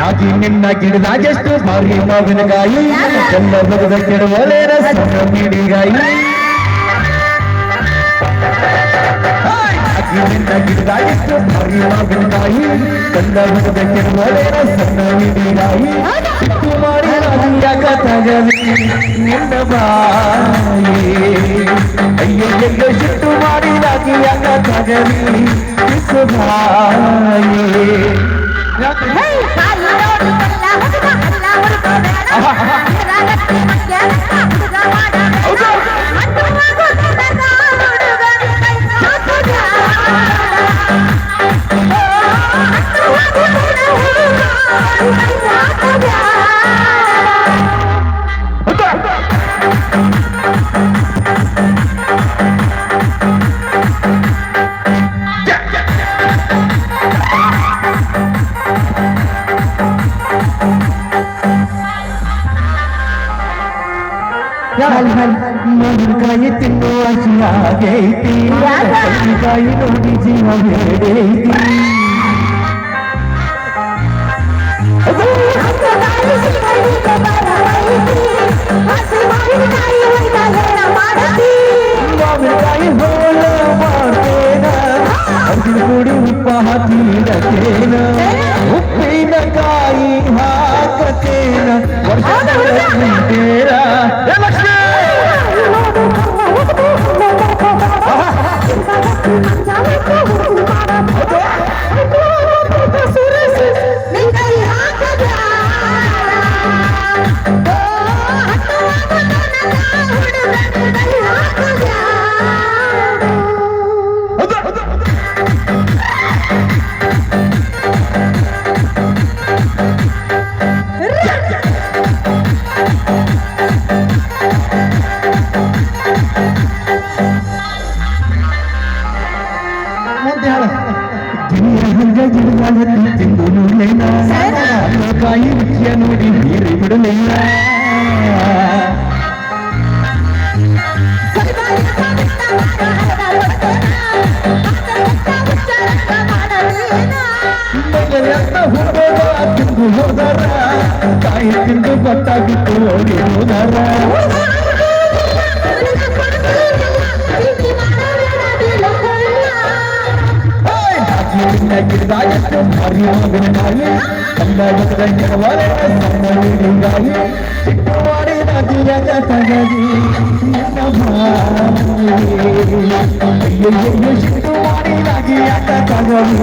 ನಾಗಿ ನಿನ್ನ ಗಿಡದಾಗೆಷ್ಟು ಭಾರಿ ಮಾವಿನಕಾಯಿ ಎಲ್ಲ ಬಗದ ಕೆಡವಲೆ ರಸ ಮಿಡಿಗಾಯಿ ನಿನ್ನ ಗಿಡದಾಗೆಷ್ಟು ಭಾರಿ ಮಾವಿನಕಾಯಿ ಎಲ್ಲ ಬಗದ ಕೆಡವಲೆ ರಸ ಮಿಡಿಗಾಯಿ ಸಿಟ್ಟು ಮಾಡಿ ಯಾಕ ತಗವಿ ನಿನ್ನ ಬಾಯಿ ಅಯ್ಯಯ್ಯೋ ಸಿಟ್ಟು ಮಾಡಿದಾಗಿ ಯಾಕ ತಗವಿ ಬಾಯಿ ಮಾವಿನಕಾಯಿ ತಿನ್ನುವ ಹಸಿಯಾಗೈತಿ ಮಾವಿನಕಾಯಿ ನೋಡಿ ಜೀವ ಬೇಡೈತಿ ಮಾವಿನಕಾಯಿ ಹೋಳ ಮಾಡ್ತೇನ ಅರ್ಜುನ ಕೂಡಿ ಉಪ್ಪ ಹಾಕಿಡತೇನ ಉಪ್ಪಿನಕಾಯಿ ಹಾಕತೇನ ವರ್ಷ ತಿಂದು ನೋಡ್ಲೇನ ಕಾಯಿ ರುಚಿಯ ನೋಡಿ ನೀರು ಬಿಡಲಿಲ್ಲ ತಿಂದು ಹೋದರ ಕಾಯಿ ತಿಂದು ಗೊತ್ತಾಗಿತ್ತು ಹೋಗಿ ಹೋದರ ಗಿಡದಾಗೆಷ್ಟು ಭಾರಿ ಮಾವಿನಕಾಯಿ ಕಂದ ಬಗದ ಕೆಡವಲೆ ಸಣ್ಣ ಮಿಡಿಗಾಯಿ ಸಿಟ್ಟು ಮಾಡಿ ನದಿಯಾಗ ತಗದಿ ನಿನ್ನ ಬಾಯಿ ಅಯ್ಯಯ್ಯೋ ಸಿಟ್ಟು ಮಾಡಿ ನದಿಯಾಗ ತಗದಿ